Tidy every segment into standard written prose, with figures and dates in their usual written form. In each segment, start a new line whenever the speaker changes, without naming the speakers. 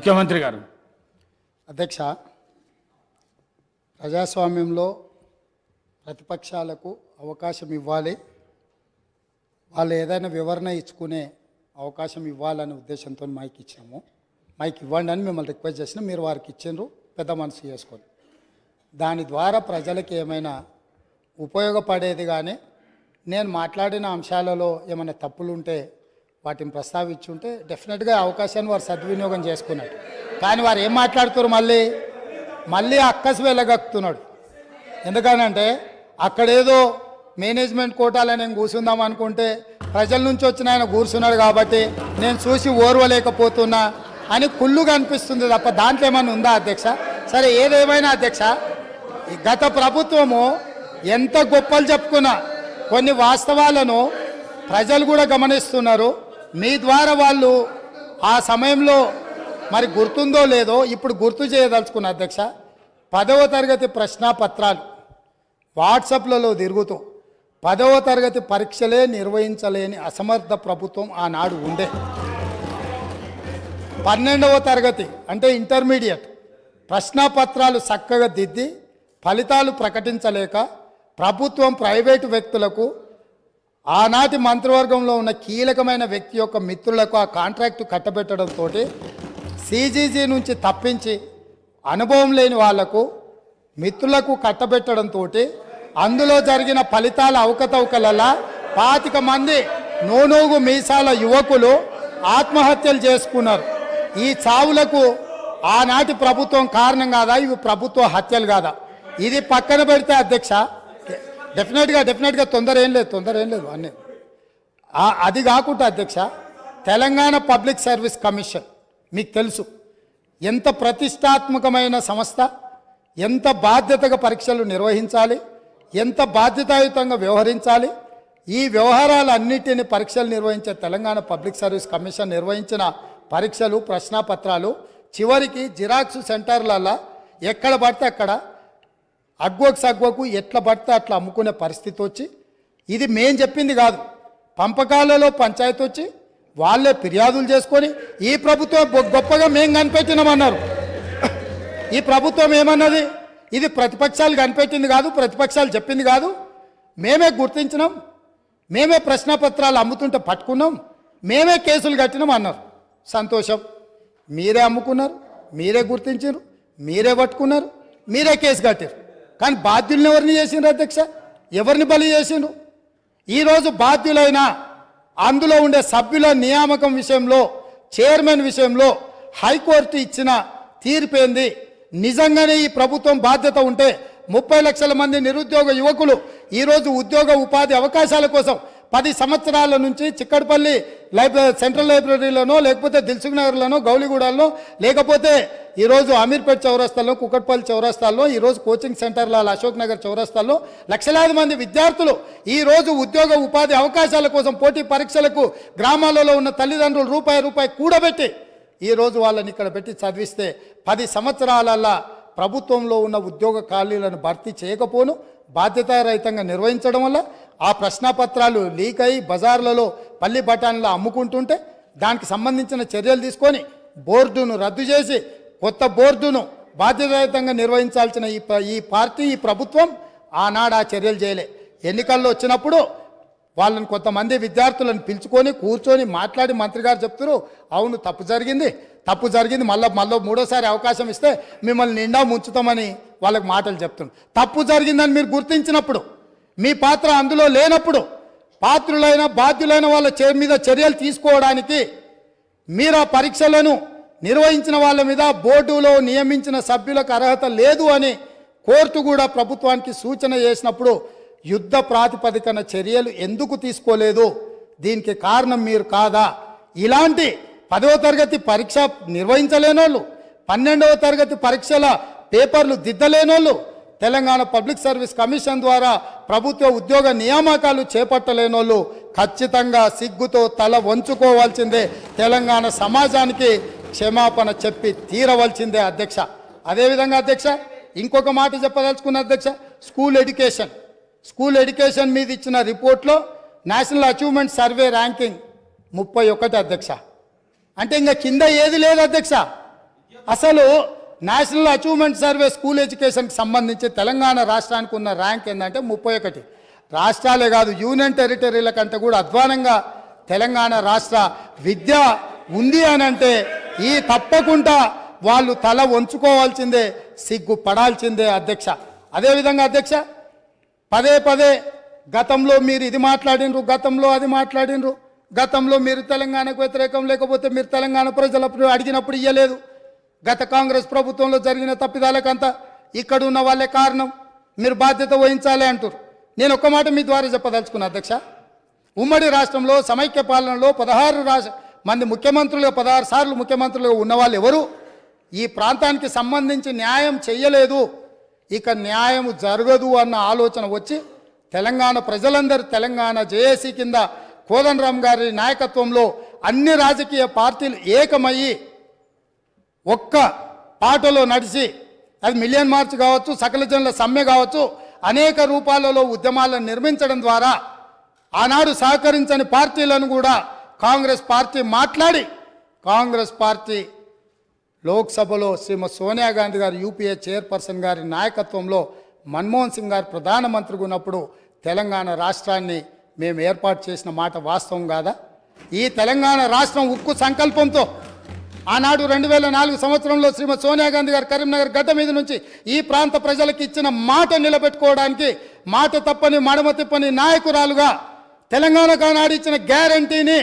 ముఖ్యమంత్రి గారు.
అధ్యక్ష, ప్రజాస్వామ్యంలో ప్రతిపక్షాలకు అవకాశం ఇవ్వాలి, వాళ్ళు ఏదైనా వివరణ ఇచ్చుకునే అవకాశం ఇవ్వాలనే ఉద్దేశంతో మైక్ ఇచ్చాము. మైక్ ఇవ్వండి అని మిమ్మల్ని రిక్వెస్ట్ చేసినా మీరు వారికి ఇచ్చిండ్రు, పెద్ద మనసు చేసుకొని. దాని ద్వారా ప్రజలకు ఏమైనా ఉపయోగపడేది కానీ నేను మాట్లాడిన అంశాలలో ఏమైనా తప్పులు ఉంటే వాటిని ప్రస్తావించుంటే డెఫినెట్గా అవకాశాన్ని వారు సద్వినియోగం చేసుకున్నాడు. కానీ వారు ఏం మాట్లాడుతారు, మళ్ళీ అక్కసు వెళ్ళగక్కుతున్నాడు. ఎందుకనంటే అక్కడేదో మేనేజ్మెంట్ కోటాలో నేను కూర్చుందాం అనుకుంటే ప్రజల నుంచి వచ్చిన ఆయన కూర్చున్నాడు కాబట్టి నేను చూసి ఓర్వలేకపోతున్నా అని కుళ్ళుగా అనిపిస్తుంది తప్ప దాంట్లో ఏమైనా ఉందా అధ్యక్ష? సరే, ఏదేమైనా అధ్యక్ష, గత ప్రభుత్వము ఎంత గొప్పలు చెప్పుకున్నా కొన్ని వాస్తవాలను ప్రజలు కూడా గమనిస్తున్నారు. మీ ద్వారా వాళ్ళు ఆ సమయంలో మరి గుర్తుందో లేదో ఇప్పుడు గుర్తు చేయదలుచుకున్న అధ్యక్ష, 10వ తరగతి ప్రశ్నాపత్రాలు వాట్సాప్లలో తిరుగుతూ 10వ తరగతి పరీక్షలే నిర్వహించలేని అసమర్థ ప్రభుత్వం ఆనాడు ఉండే. 12వ తరగతి అంటే ఇంటర్మీడియట్ ప్రశ్నాపత్రాలు చక్కగా దిద్ది ఫలితాలు ప్రకటించలేక ప్రభుత్వం ప్రైవేటు వ్యక్తులకు ఆనాటి మంత్రివర్గంలో ఉన్న కీలకమైన వ్యక్తి యొక్క మిత్రులకు ఆ కాంట్రాక్టు కట్టబెట్టడంతో సిజీజీ నుంచి తప్పించి అనుభవం లేని వాళ్లకు మిత్రులకు కట్టబెట్టడంతో అందులో జరిగిన ఫలితాల అవకతవకలలా 25 మంది నోనోగు మీసాల యువకులు ఆత్మహత్యలు చేసుకున్నారు. ఈ చావులకు ఆనాటి ప్రభుత్వం కారణం కాదా? ఇవి ప్రభుత్వ హత్యలు కాదా? ఇది పక్కన పెడితే అధ్యక్ష, డెఫినెట్గా తొందర ఏం లేదు అన్నీ. అది కాకుండా అధ్యక్ష, తెలంగాణ పబ్లిక్ సర్వీస్ కమిషన్ మీకు తెలుసు ఎంత ప్రతిష్టాత్మకమైన సంస్థ, ఎంత బాధ్యతగా పరీక్షలు నిర్వహించాలి, ఎంత బాధ్యతాయుతంగా వ్యవహరించాలి. ఈ వ్యవహారాలన్నిటిని పరీక్షలు నిర్వహించే తెలంగాణ పబ్లిక్ సర్వీస్ కమిషన్ నిర్వహించిన పరీక్షలు ప్రశ్నాపత్రాలు చివరికి జిరాక్స్ సెంటర్లలో ఎక్కడ పడితే అక్కడ అగ్వకు ఎట్లా పడితే అట్లా అమ్ముకునే పరిస్థితి వచ్చి, ఇది మేం చెప్పింది కాదు, పంపకాలలో పంచాయతీ వచ్చి వాళ్ళే ఫిర్యాదులు చేసుకొని ఈ ప్రభుత్వం గొప్పగా మేం కనిపెట్టినామన్నారు. ఈ ప్రభుత్వం ఏమన్నది, ఇది ప్రతిపక్షాలు కనిపెట్టింది కాదు, ప్రతిపక్షాలు చెప్పింది కాదు, మేమే గుర్తించినాం, మేమే ప్రశ్నపత్రాలు అమ్ముతుంటే పట్టుకున్నాం, మేమే కేసులు కట్టినాం అన్నారు. సంతోషం, మీరే అమ్ముకున్నారు, మీరే గుర్తించారు, మీరే పట్టుకున్నారు, మీరే కేసు కట్టారు. కానీ బాధ్యులను ఎవరిని చేసిండ్రు అధ్యక్ష? ఎవరిని బలి చేసిండ్రు? ఈరోజు బాధ్యులైన అందులో ఉండే సభ్యుల నియామకం విషయంలో, చైర్మన్ విషయంలో హైకోర్టు ఇచ్చిన తీర్పేంది? నిజంగానే ఈ ప్రభుత్వం బాధ్యత ఉంటే 30 లక్షల మంది నిరుద్యోగ యువకులు ఈరోజు ఉద్యోగ ఉపాధి అవకాశాల కోసం 10 సంవత్సరాల నుంచి చిక్కడపల్లి సెంట్రల్ లైబ్రరీలోనో, లేకపోతే దిల్సుఖ్ నగర్లోనో, గౌలిగూడలో, లేకపోతే ఈరోజు అమీర్పేట్ చౌరస్తాల్లో, కుకట్పల్లి చౌరస్తాల్లో, ఈరోజు కోచింగ్ సెంటర్ల అశోక్ నగర్ చౌరస్తాల్లో లక్షలాది మంది విద్యార్థులు ఈరోజు ఉద్యోగ ఉపాధి అవకాశాల కోసం పోటీ పరీక్షలకు గ్రామాలలో ఉన్న తల్లిదండ్రులు రూపాయి కూడబెట్టి ఈరోజు వాళ్ళని ఇక్కడ పెట్టి చదివిస్తే 10 సంవత్సరాలల్లా ప్రభుత్వంలో ఉన్న ఉద్యోగ ఖాళీలను భర్తీ చేయకపోను బాధ్యతారహితంగా నిర్వహించడం వల్ల ఆ ప్రశ్నాపత్రాలు లీక్ అయ్యి బజార్లలో పల్లి బఠానీలో అమ్ముకుంటుంటే దానికి సంబంధించిన చర్యలు తీసుకొని బోర్డును రద్దు చేసి కొత్త బోర్డును బాధ్యతారహితంగా నిర్వహించాల్సిన ఈ పార్టీ, ఈ ప్రభుత్వం ఆనాడు ఆ చర్యలు చేయలే. ఎన్నికల్లో వచ్చినప్పుడు వాళ్ళని కొంతమంది విద్యార్థులను పిలుచుకొని కూర్చొని మాట్లాడి మంత్రి గారు చెప్తారు, అవును తప్పు జరిగింది, మళ్ళీ మూడోసారి అవకాశం ఇస్తే మిమ్మల్ని నిండా ముంచుతామని వాళ్ళకి మాటలు చెప్తున్నారు. తప్పు జరిగిందని మీరు గుర్తించినప్పుడు, మీ పాత్ర అందులో లేనప్పుడు పాత్రులైన బాధ్యులైన వాళ్ళ మీద చర్యలు తీసుకోవడానికి మీరు ఆ పరీక్షలను నిర్వహించిన వాళ్ళ మీద బోర్డులో నియమించిన సభ్యులకు అర్హత లేదు అని కోర్టు కూడా ప్రభుత్వానికి సూచన చేసినప్పుడు యుద్ధ ప్రాతిపదికన చర్యలు ఎందుకు తీసుకోలేదు? దీనికి కారణం మీరు కాదా? ఇలాంటి 10వ తరగతి పరీక్ష నిర్వహించలేనోళ్ళు, 12వ తరగతి పరీక్షల పేపర్లు దిద్దలేనోళ్ళు, తెలంగాణ పబ్లిక్ సర్వీస్ కమిషన్ ద్వారా ప్రభుత్వ ఉద్యోగ నియామకాలు చేపట్టలేనోళ్ళు ఖచ్చితంగా సిగ్గుతో తల వంచుకోవాల్సిందే. తెలంగాణ సమాజానికి క్షమాపణ చెప్పి తీరవలసిందే అధ్యక్ష. అదేవిధంగా అధ్యక్ష, ఇంకొక మాట చెప్పదలుచుకున్న అధ్యక్ష, స్కూల్ ఎడ్యుకేషన్ మీద ఇచ్చిన రిపోర్ట్లో నేషనల్ అచీవ్మెంట్ సర్వే ర్యాంకింగ్ 31 అధ్యక్ష. అంటే ఇంకా కింద ఏది లేదు అధ్యక్ష. అసలు నేషనల్ అచీవ్మెంట్ సర్వే స్కూల్ ఎడ్యుకేషన్కి సంబంధించి తెలంగాణ రాష్ట్రానికి ఉన్న ర్యాంక్ ఏంటంటే 31. రాష్ట్రాలే కాదు యూనియన్ టెరిటరీల కంటే కూడా అధ్వానంగా తెలంగాణ రాష్ట్ర విద్య ఉంది అని అంటే ఈ తప్పకుండా వాళ్ళు తల వంచుకోవాల్సిందే, సిగ్గుపడాల్సిందే అధ్యక్ష. అదేవిధంగా అధ్యక్ష పదే గతంలో మీరు ఇది మాట్లాడినరు, గతంలో అది మాట్లాడినరు, గతంలో మీరు తెలంగాణకు వ్యతిరేకం లేకపోతే మీరు తెలంగాణ ప్రజలప్పుడు అడిగినప్పుడు ఇయ్యలేదు, గత కాంగ్రెస్ ప్రభుత్వంలో జరిగిన తప్పిదాలకంతా ఇక్కడ ఉన్న వాళ్ళే కారణం, మీరు బాధ్యత వహించాలి అంటారు. నేను ఒక్క మాట మీ ద్వారా చెప్పదలుచుకున్నా అధ్యక్ష. ఉమ్మడి రాష్ట్రంలో సమైక్య పాలనలో 16 మంది ముఖ్యమంత్రులుగా 16 సార్లు ముఖ్యమంత్రులుగా ఉన్నవాళ్ళు ఎవరు ఈ ప్రాంతానికి సంబంధించి న్యాయం చెయ్యలేదు, ఇక న్యాయం జరగదు అన్న ఆలోచన వచ్చి తెలంగాణ ప్రజలందరూ తెలంగాణ జేఏసీ కింద కోదండరాం గారి నాయకత్వంలో అన్ని రాజకీయ పార్టీలు ఏకమయ్యి ఒక్క పాటలో నడిచి, అది మిలియన్ మార్చ్ కావచ్చు, సకల జనుల సమ్మె కావచ్చు, అనేక రూపాలలో ఉద్యమాలను నిర్మించడం ద్వారా ఆనాడు సహకరించని పార్టీలను కూడా కాంగ్రెస్ పార్టీ మాట్లాడి కాంగ్రెస్ పార్టీ లోక్సభలో శ్రీమతి సోనియా గాంధీ గారు యూపీఏ చైర్పర్సన్ గారి నాయకత్వంలో మన్మోహన్ సింగ్ గారు ప్రధానమంత్రిగా ఉన్నప్పుడు తెలంగాణ రాష్ట్రాన్ని మేము ఏర్పాటు చేసిన మాట వాస్తవం కాదా? ఈ తెలంగాణ రాష్ట్రం ఉక్కు సంకల్పంతో ఆనాడు 2004 సంవత్సరంలో శ్రీమతి సోనియా గాంధీ గారు కరీంనగర్ గడ్డ మీద నుంచి ఈ ప్రాంత ప్రజలకు ఇచ్చిన మాట నిలబెట్టుకోవడానికి మాట తప్పని మడమ తిప్పని నాయకురాలుగా తెలంగాణకు ఆనాడు ఇచ్చిన గ్యారంటీని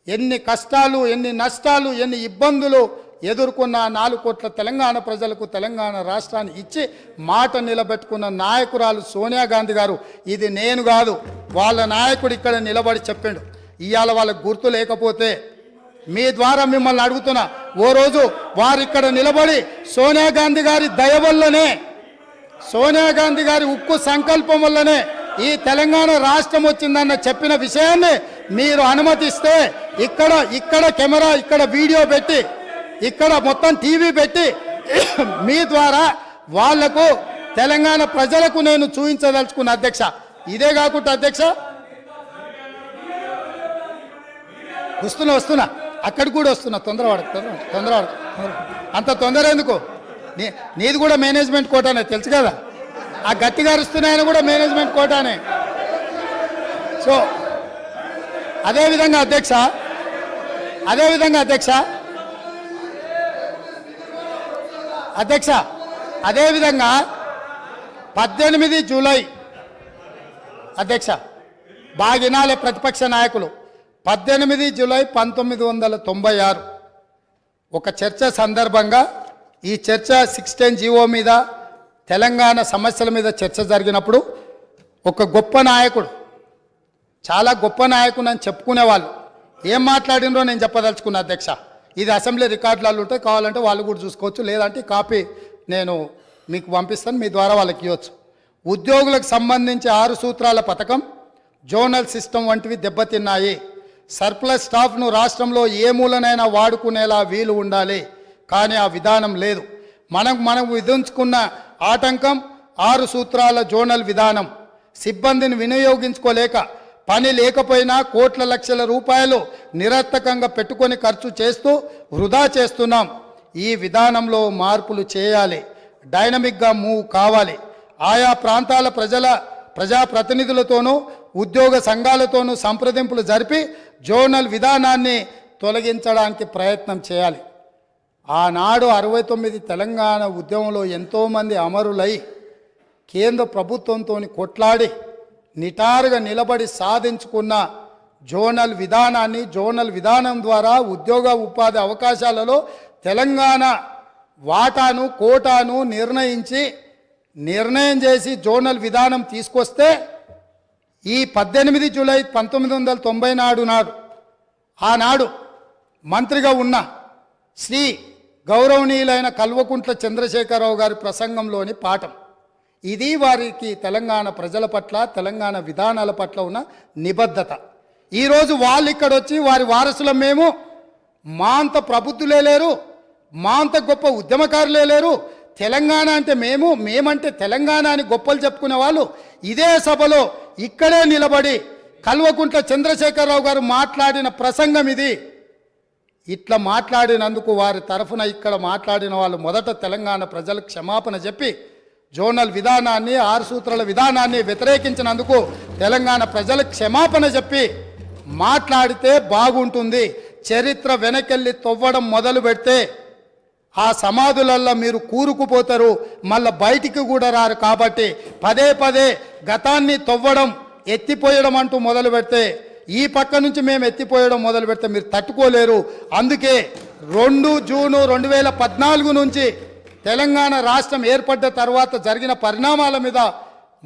ఎన్ని కష్టాలు, ఎన్ని నష్టాలు, ఎన్ని ఇబ్బందులు ఎదుర్కొన్న 4 కోట్ల తెలంగాణ ప్రజలకు తెలంగాణ రాష్ట్రాన్ని ఇచ్చి మాట నిలబెట్టుకున్న నాయకురాలు సోనియా గాంధీ గారు. ఇది నేను కాదు, వాళ్ళ నాయకుడు ఇక్కడ నిలబడి చెప్పిండు. ఇవాళ వాళ్ళకు గుర్తు లేకపోతే మీ ద్వారా మిమ్మల్ని అడుగుతున్నా, ఓ రోజు వారు ఇక్కడ నిలబడి సోనియా గాంధీ గారి దయ వల్లనే, సోనియా గాంధీ గారి ఉక్కు సంకల్పం వల్లనే ఈ తెలంగాణ రాష్ట్రం వచ్చిందన్న చెప్పిన విషయాన్ని మీరు అనుమతిస్తే ఇక్కడ కెమెరా, ఇక్కడ వీడియో పెట్టి, ఇక్కడ మొత్తం టీవీ పెట్టి మీ ద్వారా వాళ్లకు తెలంగాణ ప్రజలకు నేను చూపించదలుచుకున్న అధ్యక్ష. ఇదే కాకుండా అధ్యక్ష వస్తున్నా అక్కడికి కూడా వస్తున్నా, తొందరపడ అంత తొందర ఎందుకు? నీది కూడా మేనేజ్మెంట్ కోటానే తెలుసు కదా, ఆ గట్టిగా అరుస్తున్నాయని కూడా మేనేజ్మెంట్ కోటానే. సో అదేవిధంగా అధ్యక్ష అదేవిధంగా 18 జూలై అధ్యక్ష బాగినాలే ప్రతిపక్ష నాయకులు 18 జూలై 1996 ఒక చర్చ సందర్భంగా, ఈ చర్చ 610 జీవో మీద తెలంగాణ సమస్యల మీద చర్చ జరిగినప్పుడు ఒక గొప్ప నాయకుడు, చాలా గొప్ప నాయకుడు అని చెప్పుకునేవాళ్ళు ఏం మాట్లాడినరో నేను చెప్పదలుచుకున్నా అధ్యక్ష. ఇది అసెంబ్లీ రికార్డులలో ఉంటాయి, కావాలంటే వాళ్ళు కూడా చూసుకోవచ్చు, లేదంటే కాపీ నేను మీకు పంపిస్తాను, మీ ద్వారా వాళ్ళకి ఇవ్వచ్చు. ఉద్యోగులకు సంబంధించి 6 సూత్రాల పథకం, జోనల్ సిస్టమ్ వంటివి దెబ్బతిన్నాయి. సర్ప్లస్ స్టాఫ్ను రాష్ట్రంలో ఏ మూలనైనా వాడుకునేలా వీలు ఉండాలి, కానీ ఆ విధానం లేదు. మనం విధించుకున్న ఆటంకం 6 సూత్రాల జోనల్ విధానం. సిబ్బందిని వినియోగించుకోలేక, పని లేకపోయినా కోట్ల లక్షల రూపాయలు నిరర్థకంగా పెట్టుకొని ఖర్చు చేస్తూ వృధా చేస్తున్నాం. ఈ విధానంలో మార్పులు చేయాలి, డైనమిక్గా మూవ్ కావాలి. ఆయా ప్రాంతాల ప్రజాప్రతినిధులతోనూ ఉద్యోగ సంఘాలతోనూ సంప్రదింపులు జరిపి జోనల్ విధానాన్ని తొలగించడానికి ప్రయత్నం చేయాలి. ఆనాడు 69 తెలంగాణ ఉద్యమంలో ఎంతోమంది అమరులై కేంద్ర ప్రభుత్వంతో కొట్లాడి నిటారుగా నిలబడి సాధించుకున్న జోనల్ విధానాన్ని, జోనల్ విధానం ద్వారా ఉద్యోగ ఉపాధి అవకాశాలలో తెలంగాణ వాటాను, కోటాను నిర్ణయం చేసి జోనల్ విధానం తీసుకొస్తే ఈ 18 జూలై 1990 నాడు ఆనాడు మంత్రిగా ఉన్న శ్రీ గౌరవనీయులైన కల్వకుంట్ల చంద్రశేఖరరావు గారి ప్రసంగంలోని పాఠం ఇది. వారికి తెలంగాణ ప్రజల పట్ల, తెలంగాణ విధానాల పట్ల ఉన్న నిబద్ధత. ఈరోజు వాళ్ళు ఇక్కడ వచ్చి వారి వారసులం మేము, మా అంత ప్రబుద్ధులే లేరు, మా అంత గొప్ప ఉద్యమకారులే లేరు, తెలంగాణ అంటే మేమంటే తెలంగాణ అని గొప్పలు చెప్పుకునే వాళ్ళు ఇదే సభలో ఇక్కడే నిలబడి కల్వకుంట్ల చంద్రశేఖరరావు గారు మాట్లాడిన ప్రసంగం ఇది. ఇట్లా మాట్లాడినందుకు వారి తరఫున ఇక్కడ మాట్లాడిన వాళ్ళు మొదట తెలంగాణ ప్రజలకు క్షమాపణ చెప్పి జోనల్ విధానాన్ని 6 సూత్రాల విధానాన్ని వ్యతిరేకించినందుకు తెలంగాణ ప్రజలకు క్షమాపణ చెప్పి మాట్లాడితే బాగుంటుంది. చరిత్ర వెనకెళ్ళి తవ్వడం మొదలు పెడితే ఆ సమాధులల్లో మీరు కూరుకుపోతారు, మళ్ళీ బయటికి కూడా రారు. కాబట్టి పదే పదే గతాన్ని తవ్వడం ఎత్తిపోయడం అంటూ మొదలు పెడితే ఈ పక్క నుంచి మేము ఎత్తిపోయడం మొదలు పెడితే మీరు తట్టుకోలేరు. అందుకే 2 జూను 2014 నుంచి తెలంగాణ రాష్ట్రం ఏర్పడ్డ తర్వాత జరిగిన పరిణామాల మీద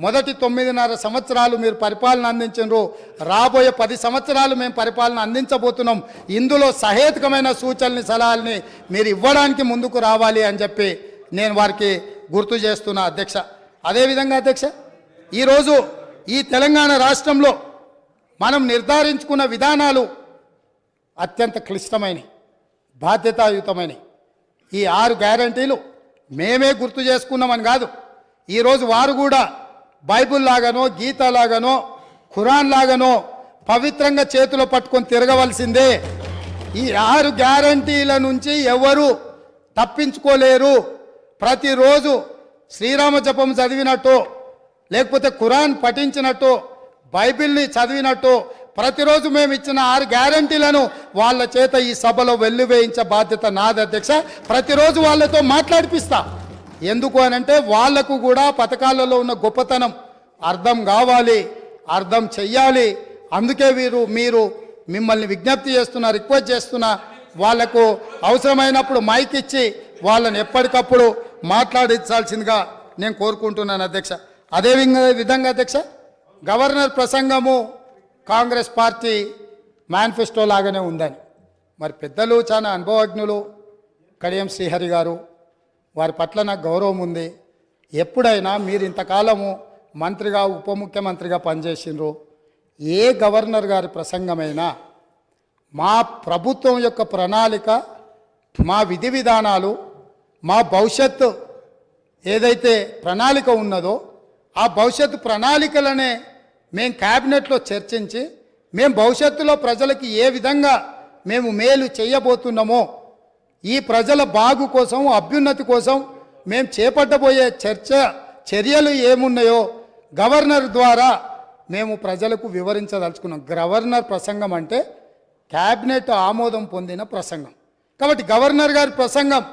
మొదటి 9.5 సంవత్సరాలు మీరు పరిపాలన అందించారు. రాబోయే 10 సంవత్సరాలు మేము పరిపాలన అందించబోతున్నాం. ఇందులో సహేతుకమైన సూచనల్ని సలహాలని మీరు ఇవ్వడానికి ముందుకు రావాలి అని చెప్పి నేను వారికి గుర్తు చేస్తున్నా అధ్యక్ష. అదేవిధంగా అధ్యక్ష, ఈరోజు ఈ తెలంగాణ రాష్ట్రంలో మనం నిర్ధారించుకున్న విధానాలు అత్యంత క్లిష్టమైనవి, బాధ్యతాయుతమైనవి. ఈ 6 గ్యారంటీలు మేమే గుర్తు చేసుకున్నామని కాదు, ఈరోజు వారు కూడా బైబుల్ లాగానో గీత లాగానో ఖురాన్ లాగానో పవిత్రంగా చేతిలో పట్టుకొని తిరగవలసిందే. ఈ 6 గ్యారంటీల నుంచి ఎవరు తప్పించుకోలేరు. ప్రతిరోజు శ్రీరామ జపం చదివినట్టు, లేకపోతే ఖురాన్ పఠించినట్టు, బైబిల్ని చదివినట్టు ప్రతిరోజు మేము ఇచ్చిన 6 గ్యారంటీలను వాళ్ళ చేత ఈ సభలో వెల్లువేయించే బాధ్యత నాది అధ్యక్ష. ప్రతిరోజు వాళ్ళతో మాట్లాడిపిస్తా. ఎందుకు అనంటే వాళ్లకు కూడా పథకాలలో ఉన్న గొప్పతనం అర్థం కావాలి, అర్థం చెయ్యాలి. అందుకే మీరు మిమ్మల్ని విజ్ఞప్తి చేస్తున్నా, రిక్వెస్ట్ చేస్తున్నా, వాళ్లకు అవసరమైనప్పుడు మైక్ ఇచ్చి వాళ్ళని ఎప్పటికప్పుడు మాట్లాడించాల్సిందిగా నేను కోరుకుంటున్నాను అధ్యక్ష. అదే విధంగా అధ్యక్ష, గవర్నర్ ప్రసంగము కాంగ్రెస్ పార్టీ మేనిఫెస్టో లాగానే ఉందని మరి పెద్దలు చాలా అనుభవజ్ఞులు కడియం శ్రీహరి గారు, వారి పట్ల నాకు గౌరవం ఉంది. ఎప్పుడైనా మీరు ఇంతకాలము మంత్రిగా ఉప ముఖ్యమంత్రిగా పనిచేసినారు, ఏ గవర్నర్ గారి ప్రసంగమైనా మా ప్రభుత్వం యొక్క ప్రణాళిక, మా విధి విధానాలు, మా భవిష్యత్తు ఏదైతే ప్రణాళిక ఉన్నదో ఆ భవిష్యత్తు ప్రణాళికలనే మేము క్యాబినెట్లో చర్చించి మేము భవిష్యత్తులో ప్రజలకి ఏ విధంగా మేము మేలు చేయబోతున్నామో, ఈ ప్రజల బాగు కోసం, అభ్యున్నతి కోసం మేము చేపట్టబోయే చర్యలు ఏమున్నాయో గవర్నర్ ద్వారా మేము ప్రజలకు వివరించదలుచుకున్నాం. గవర్నర్ ప్రసంగం అంటే క్యాబినెట్ ఆమోదం పొందిన ప్రసంగం. కాబట్టి గవర్నర్ గారి ప్రసంగం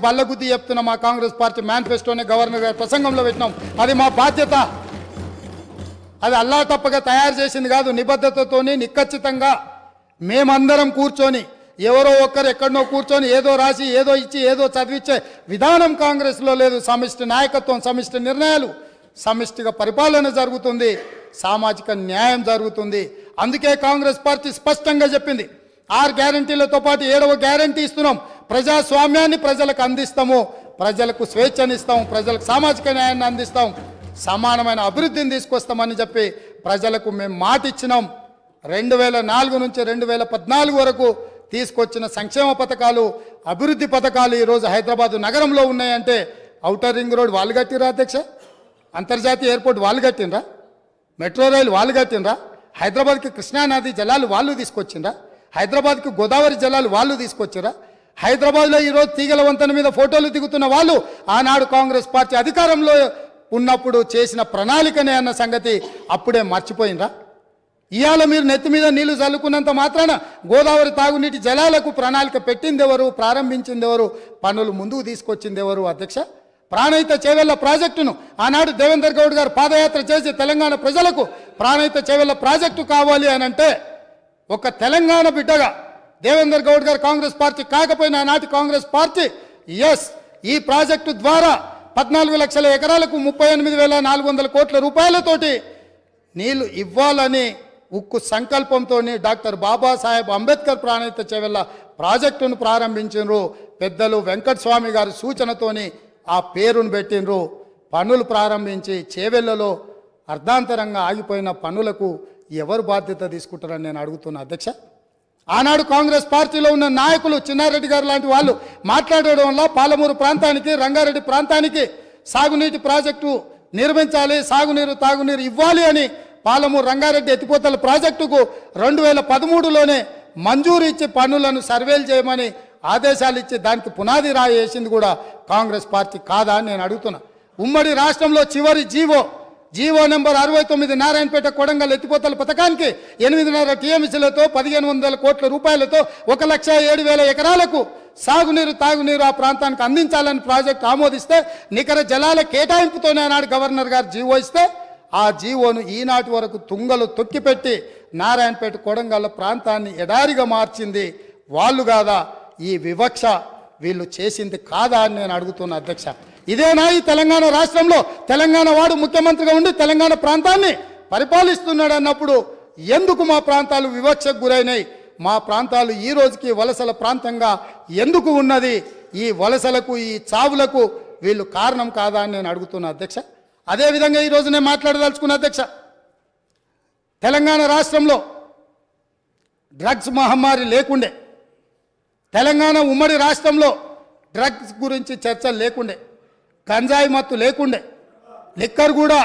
బల్లగుద్ది చెప్తున్న మా కాంగ్రెస్ పార్టీ మేనిఫెస్టోనే గవర్నర్ గారి ప్రసంగంలో పెట్టినాం. అది మా బాధ్యత. అది అల్లా తప్పగా తయారు చేసింది కాదు, నిబద్ధతతోని నిక్కచ్చితంగా మేమందరం కూర్చొని, ఎవరో ఒక్కరు ఎక్కడనో కూర్చొని ఏదో రాసి ఏదో ఇచ్చి ఏదో చదివించే విధానం కాంగ్రెస్లో లేదు. సమిష్టి నాయకత్వం, సమిష్టి నిర్ణయాలు, సమిష్టిగా పరిపాలన జరుగుతుంది, సామాజిక న్యాయం జరుగుతుంది. అందుకే కాంగ్రెస్ పార్టీ స్పష్టంగా చెప్పింది, 6 గ్యారంటీలతో పాటు 7వ గ్యారంటీ ఇస్తున్నాం. ప్రజాస్వామ్యాన్ని ప్రజలకు అందిస్తాము, ప్రజలకు స్వేచ్ఛనిస్తాం, ప్రజలకు సామాజిక న్యాయాన్ని అందిస్తాం, సమానమైన అభివృద్ధిని తీసుకొస్తామని చెప్పి ప్రజలకు మేము మాట ఇచ్చినాం. 2004 నుంచి 2014 వరకు తీసుకొచ్చిన సంక్షేమ పథకాలు, అభివృద్ధి పథకాలు ఈరోజు హైదరాబాద్ నగరంలో ఉన్నాయంటే ఔటర్ రింగ్ రోడ్ వాళ్ళు కట్టిరా అధ్యక్ష, అంతర్జాతీయ ఎయిర్పోర్ట్ వాళ్ళు కట్టినరా, మెట్రో రైలు వాళ్ళు కట్టినరా, హైదరాబాద్కి కృష్ణానది జలాలు వాళ్ళు తీసుకొచ్చిండ్రా, హైదరాబాద్కి గోదావరి జలాలు వాళ్ళు తీసుకొచ్చిరా, హైదరాబాద్లో ఈరోజు తీగల వంతెన మీద ఫోటోలు దిగుతున్న వాళ్ళు ఆనాడు కాంగ్రెస్ పార్టీ అధికారంలో ఉన్నప్పుడు చేసిన ప్రణాళికనే అన్న సంగతి అప్పుడే మర్చిపోయినరా. ఇవాళ మీరు నెత్తి మీద నీళ్లు చల్లుకున్నంత మాత్రాన గోదావరి తాగునీటి జలాలకు ప్రణాళిక పెట్టింది ఎవరు, ప్రారంభించింది ఎవరు, పనులు ముందుకు తీసుకొచ్చింది ఎవరు అధ్యక్ష? ప్రాణహిత చేవెళ్ల ప్రాజెక్టును ఆనాడు దేవేందర్ గౌడ్ గారు పాదయాత్ర చేసి తెలంగాణ ప్రజలకు ప్రాణహిత చేవెళ్ల ప్రాజెక్టు కావాలి అని అంటే ఒక తెలంగాణ బిడ్డగా దేవేందర్ గౌడ్ గారు కాంగ్రెస్ పార్టీ కాకపోయినా ఆనాటి కాంగ్రెస్ పార్టీ ఈ ప్రాజెక్టు ద్వారా 14 లక్షల ఎకరాలకు 38,400 కోట్ల రూపాయలతోటి నీళ్లు ఇవ్వాలని ఉక్కు సంకల్పంతో డాక్టర్ బాబాసాహెబ్ అంబేద్కర్ ప్రాణహిత చేవెళ్ల ప్రాజెక్టును ప్రారంభించారు. పెద్దలు వెంకటస్వామి గారి సూచనతోని ఆ పేరును పెట్టినరు. పనులు ప్రారంభించి చేవెళ్లలో అర్ధాంతరంగా ఆగిపోయిన పనులకు ఎవరు బాధ్యత తీసుకుంటారని నేను అడుగుతున్నా అధ్యక్ష. ఆనాడు కాంగ్రెస్ పార్టీలో ఉన్న నాయకులు చిన్నారెడ్డి గారు లాంటి వాళ్ళు మాట్లాడడం వల్ల పాలమూరు ప్రాంతానికి, రంగారెడ్డి ప్రాంతానికి సాగునీటి ప్రాజెక్టు నిర్మించాలి, సాగునీరు తాగునీరు ఇవ్వాలి అని పాలమూరు రంగారెడ్డి ఎత్తిపోతల ప్రాజెక్టుకు 2013లోనే మంజూరు ఇచ్చి పన్నులను సర్వేలు చేయమని ఆదేశాలు ఇచ్చి దానికి పునాది రాయి వేసింది కూడా కాంగ్రెస్ పార్టీ కాదా అని నేను అడుగుతున్నా. ఉమ్మడి రాష్ట్రంలో చివరి జీవో నెంబర్ 69 నారాయణపేట కొడంగల్ ఎత్తిపోతల పథకానికి 8.5 టీఎంసీలతో 1500 కోట్ల రూపాయలతో 1,07,000 ఎకరాలకు సాగునీరు తాగునీరు ఆ ప్రాంతానికి అందించాలని ప్రాజెక్టు ఆమోదిస్తే నికర జలాల కేటాయింపుతోనే ఆనాడు గవర్నర్ గారు జీవో ఇస్తే ఆ జీవోను ఈనాటి వరకు తుంగలు తొక్కిపెట్టి నారాయణపేట కొడంగల్ ప్రాంతాన్ని ఎడారిగా మార్చింది వాళ్ళు కాదా? ఈ వివక్ష వీళ్ళు చేసింది కాదా అని నేను అడుగుతున్నా అధ్యక్ష. ఇదేనా ఈ తెలంగాణ రాష్ట్రంలో తెలంగాణ వాడు ముఖ్యమంత్రిగా ఉండి తెలంగాణ ప్రాంతాన్ని పరిపాలిస్తున్నాడు అన్నప్పుడు ఎందుకు మా ప్రాంతాలు వివక్షకు గురైనాయి? మా ప్రాంతాలు ఈ రోజుకి వలసల ప్రాంతంగా ఎందుకు ఉన్నది? ఈ వలసలకు ఈ చావులకు వీళ్ళు కారణం కాదా అని నేను అడుగుతున్నా అధ్యక్ష. అదేవిధంగా ఈరోజు నేను మాట్లాడదలుచుకున్న అధ్యక్ష, తెలంగాణ రాష్ట్రంలో డ్రగ్స్ మహమ్మారి లేకుండే, తెలంగాణ ఉమ్మడి రాష్ట్రంలో డ్రగ్స్ గురించి చర్చలు లేకుండే, గంజాయి మత్తు లేకుండే, లిక్కర్ కూడా